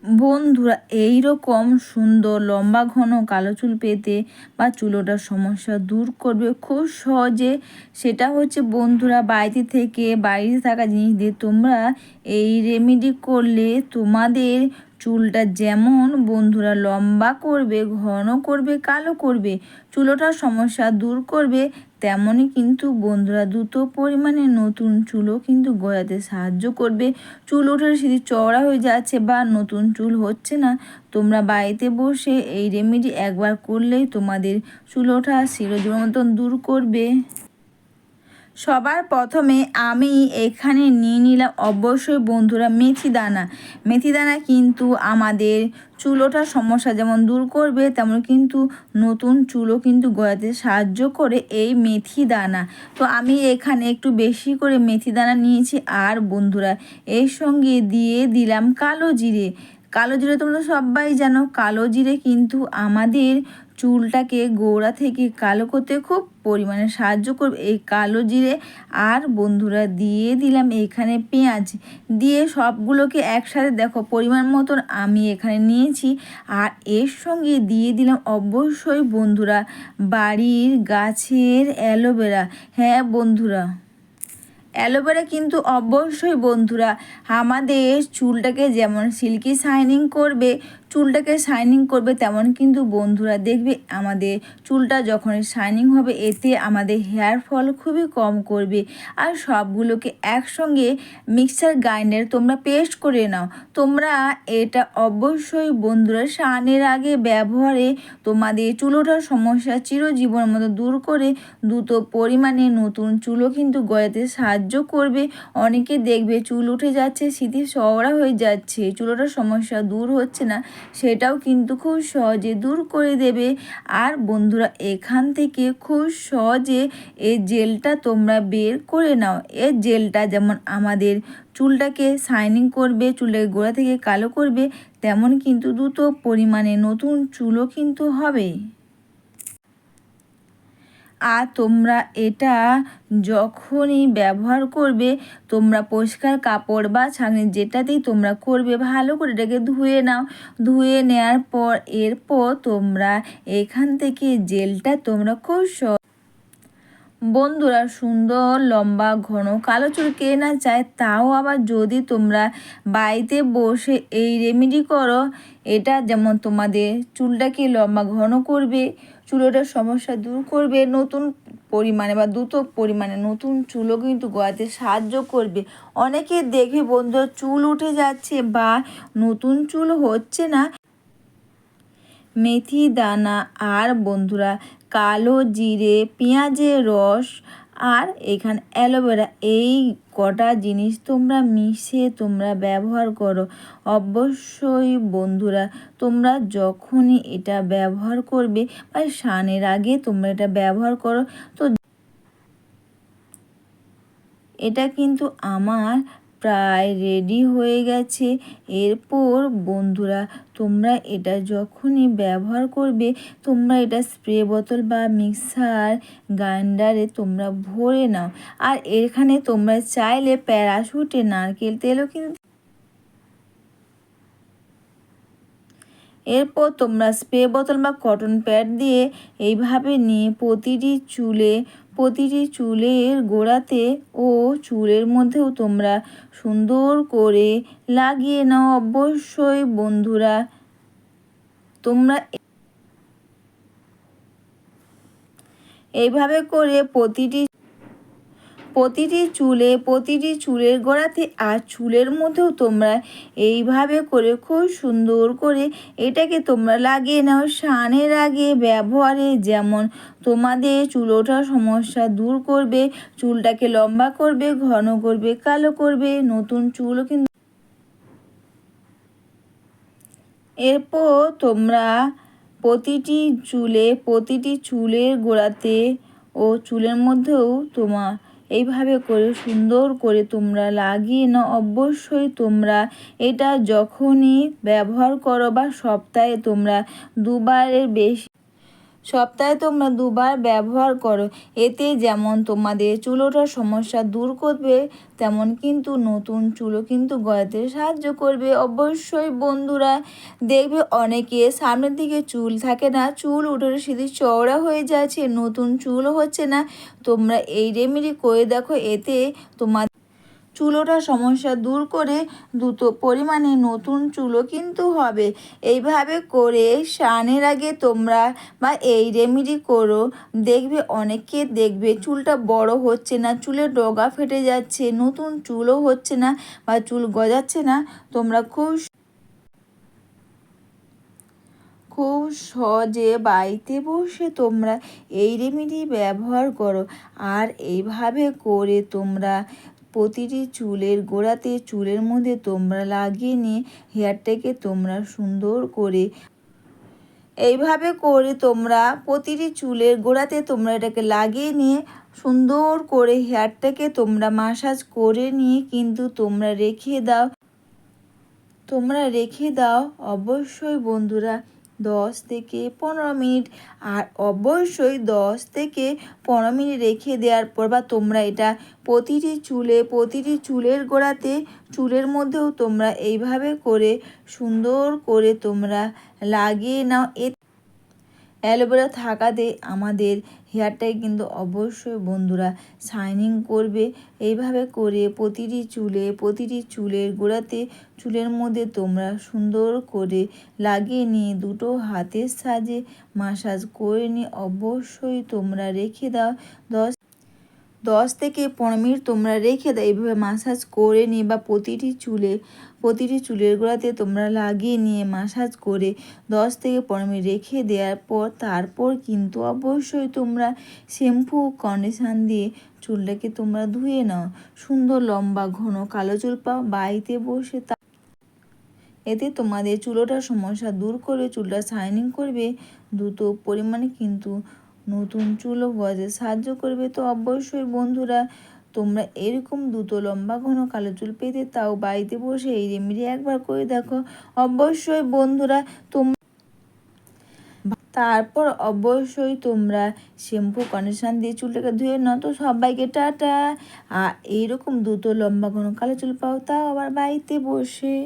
বন্ধুরা, এইরকম সুন্দর লম্বা ঘন কালো চুল পেতে বা চুলোটার সমস্যা দূর করবে খুব সহজে। সেটা হচ্ছে বন্ধুরা, বাড়িতে থাকা জিনিস দিয়ে তোমরা এই রেমেডি করলে তোমাদের চুলটা যেমন বন্ধুরা লম্বা করবে, ঘন করবে, কালো করবে, চুলোটার সমস্যা দূর করবে, তেমনই কিন্তু বন্ধুরা দ্রুত পরিমাণে নতুন চুলও কিন্তু গজাতে সাহায্য করবে। চুল ওঠার সিঁড়ি চওড়া হয়ে যাচ্ছে বা নতুন চুল হচ্ছে না, তোমরা বাড়িতে বসে এই রেমেডি একবার করলেই তোমাদের চুল ওঠা চিরজীবনের মতন দূর করবে। সবার প্রথমে আমি এখানে নিয়ে নিলাম অবশ্যই বন্ধুরা মেথি দানা কিন্তু আমাদের চুল ওঠার সমস্যা যেমন দূর করবে, তেমন কিন্তু নতুন চুলও কিন্তু গজাতে সাহায্য করে এই মেথি দানা। তো আমি এখানে একটু বেশি করে মেথি দানা নিয়েছি। আর বন্ধুরা, এর সঙ্গে দিয়ে দিলাম কালো জিরে তোমরা সবাই জানো, কালো জিরে কিন্তু আমাদের চুলটাকে গোড়া থেকে কালো করতে খুব পরিমাণে সাহায্য করবে এই কালো জিরে। আর বন্ধুরা, দিয়ে দিলাম এখানে পেঁয়াজ, দিয়ে সবগুলোকে একসাথে দেখো পরিমাণ মতন আমি এখানে নিয়েছি। আর এর সঙ্গে দিয়ে দিলাম অবশ্যই বন্ধুরা বাড়ির গাছের অ্যালোভেরা। হ্যাঁ বন্ধুরা, অ্যালোভেরা কিন্তু অবশ্যই বন্ধুরা আমাদের চুলটাকে যেমন সিল্কি শাইনিং করবে, তেমন কিন্তু বন্ধুরা দেখবে আমাদের চুলটা যখন শাইনিং হবে, এতে আমাদের হেয়ার ফল খুবই কম করবে। আর সবগুলোকে একসঙ্গে মিক্সার গ্রাইন্ডারে তোমরা পেস্ট করে নাও। তোমরা এটা অবশ্যই বন্ধুরা স্নানের আগে ব্যবহারে তোমাদের চুল ওঠার সমস্যা চিরজীবনের মতো দূর করে দ্রুত পরিমাণে নতুন চুলও কিন্তু গজাতে সাহায্য করবে। অনেকে দেখবে চুল উঠে যাচ্ছে, সিঁথি চওড়া হয়ে যাচ্ছে, চুল ওঠার সমস্যা দূর হচ্ছে না, সেটাও কিন্তু খুব সহজে দূর করে দেবে। আর বন্ধুরা, এখান থেকে খুব সহজে এই জেলটা তোমরা বের করে নাও। এই জেলটা যেমন আমাদের চুলটাকে শাইনিং করবে, চুলের গোড়া থেকে কালো করবে, তেমন কিন্তু দ্রুত পরিমাণে নতুন চুলও কিন্তু হবে। আর তোমরা এটা যখনই ব্যবহার করবে, তোমরা পরিষ্কার কাপড় বা ছাঁকনি যেটাতেই তোমরা করবে, ভালো করে এটাকে ধুয়ে নাও। ধুয়ে নেওয়ার পর এরপর তোমরা এখান থেকে জেলটা তোমরা খুব বন্ধুরা, সুন্দর লম্বা ঘন কালো চুল কে না চায়, তাও আবার যদি তোমরা বাড়িতে বসে এই রেমেডি করো, এটা যেমন তোমাদের চুলটাকে লম্বা ঘন করবে, চুলোটার সমস্যা দূর করবে, নতুন পরিমাণে বা দ্রুত পরিমাণে নতুন চুলও কিন্তু গজাতে সাহায্য করবে। অনেকে দেখে বন্ধুরা চুল উঠে যাচ্ছে বা নতুন চুল হচ্ছে না, মেথি দানা আর বন্ধুরা কালো জিরে, পেঁয়াজের রস আর এখানে অ্যালোভেরা, এই কটা জিনিস তোমরা মিশিয়ে তোমরা ব্যবহার করো। অবশ্যই বন্ধুরা, তোমরা যখনই এটা ব্যবহার করবে বা স্নানের আগে তোমরা এটা ব্যবহার করো। তো এটা কিন্তু আমার প্রায় রেডি হয়ে গেছে। এরপর বন্ধুরা, তোমরা এটা যখনই ব্যবহার করবে, তোমরা এটা স্প্রে বোতল বা মিক্সার গ্রাইন্ডারে তোমরা ভরে নাও। আর এখানে তোমরা চাইলে প্যারাশুটে নারকেল তেলও কিন্তু। এরপর তোমরা স্প্রে বোতল বা কটন প্যাড দিয়ে এইভাবে নিয়ে প্রতিটি চুলের গোড়াতে ও চুলের মধ্যেও তোমরা সুন্দর করে লাগিয়ে নাও। অবশ্যই বন্ধুরা, তোমরা এইভাবে করে প্রতিটি চুলের গোড়াতে আর চুলের মধ্যেও তোমরা এইভাবে করে খুব সুন্দর করে এটাকে তোমরা লাগিয়ে নাও। স্নানের আগে ব্যবহারে যেমন তোমাদের চুল ওঠার সমস্যা দূর করবে, চুলটাকে লম্বা করবে, ঘন করবে, কালো করবে, নতুন চুলও কিন্তু। এরপর তোমরা প্রতিটি চুলের গোড়াতে ও চুলের মধ্যেও এইভাবে করে সুন্দর করে তোমরা লাগিয়ে নাও। অবশ্যই তোমরা এটা যখনই ব্যবহার করো বা সপ্তাহে তোমরা দুবারের বেশি সপ্তাহে তোমরা 2বার ব্যবহার করো। এতে যেমন তোমাদের চুল ওঠার সমস্যা দূর করবে, তেমন কিন্তু নতুন চুলও কিন্তু গজাতে সাহায্য করবে। অবশ্যই বন্ধুরা, দেখবে অনেকে সামনের দিকে চুল থাকে না, চুল উঠে সিধে চওড়া হয়ে যাচ্ছে, নতুন চুলও হচ্ছে না। তোমরা এই রেমেডি করে দেখো, এতে তোমার চুল ওঠার সমস্যা দূর করে দ্রুত পরিমাণে নতুন চুলও কিন্তু হবে। এইভাবে করে স্নানের আগে তোমরা বা এই রেমেডি করো, দেখবে অনেকে দেখবে চুলটা বড় হচ্ছে না, চুলের ডগা ফেটে যাচ্ছে, নতুন চুলও হচ্ছে না বা চুল গজাচ্ছে না। তোমরা খুব সহজে বাড়িতে বসে তোমরা এই রেমেডি ব্যবহার করো। আর এইভাবে করে তোমরা প্রতিটি চুলের গোড়াতে, চুলের মধ্যে তোমরা লাগিয়ে নিয়ে হেয়ারটাকে তোমরা সুন্দর করে এইভাবে করে তোমরা প্রতিটি চুলের গোড়াতে তোমরা এটাকে লাগিয়ে নিয়ে সুন্দর করে হেয়ারটাকে তোমরা মাসাজ করে নিয়ে কিন্তু তোমরা রেখে দাও অবশ্যই বন্ধুরা 10 থেকে 15 মিনিট। আর অবশ্যই 10 থেকে 15 মিনিট রেখে দেওয়ার পর বা তোমরা এটা প্রতিটি চুলের গোড়াতে, চুলের মধ্যেও তোমরা এইভাবে করে সুন্দর করে তোমরা লাগিয়ে নাও। অ্যালোভেরা থাকাতে আমাদের হেয়ারটাই কিন্তু অবশ্যই বন্ধুরা শাইনিং করবে। এইভাবে করে প্রতিটি চুলের গোড়াতে, চুলের মধ্যে তোমরা সুন্দর করে লাগিয়ে নিয়ে দুটো হাতের সাহায্যে মাসাজ করে নিয়ে অবশ্যই তোমরা রেখে দাও। 10 থেকে 15 মিনিট তোমরা রেখে দাও। এইভাবে মাসাজ করে নিয়ে বা প্রতিটি চুলের গোড়াতে তোমরা লাগিয়ে নিয়ে মাসাজ করে 10 থেকে 15 মিনিট রেখে দেওয়ার পর তারপর কিন্তু অবশ্যই তোমরা শ্যাম্পু কন্ডিশন দিয়ে চুলটাকে তোমরা ধুয়ে নাও। সুন্দর লম্বা ঘন কালো চুল পাও বাড়িতে বসে। এতে তোমাদের চুল ওঠার সমস্যা দূর করবে, চুলটা শাইনিং করবে, দ্রুত পরিমাণে কিন্তু নতুন চুলও গজাতে সাহায্য করবে। তো অবশ্যই বন্ধুরা, তোমরা এরকম দ্রুত লম্বা ঘন কালো চুল পেতে তাও বাড়িতে বসে এই রেমেডি একবার করে দেখো। অবশ্যই বন্ধুরা তারপর অবশ্যই তোমরা শ্যাম্পু কন্ডিশন দিয়ে চুলটাকে ধুয়ে নাও। তো সবাইকে টাটা। আর এইরকম দ্রুত লম্বা ঘন কালো চুল পাও তাও আবার বাড়িতে বসে।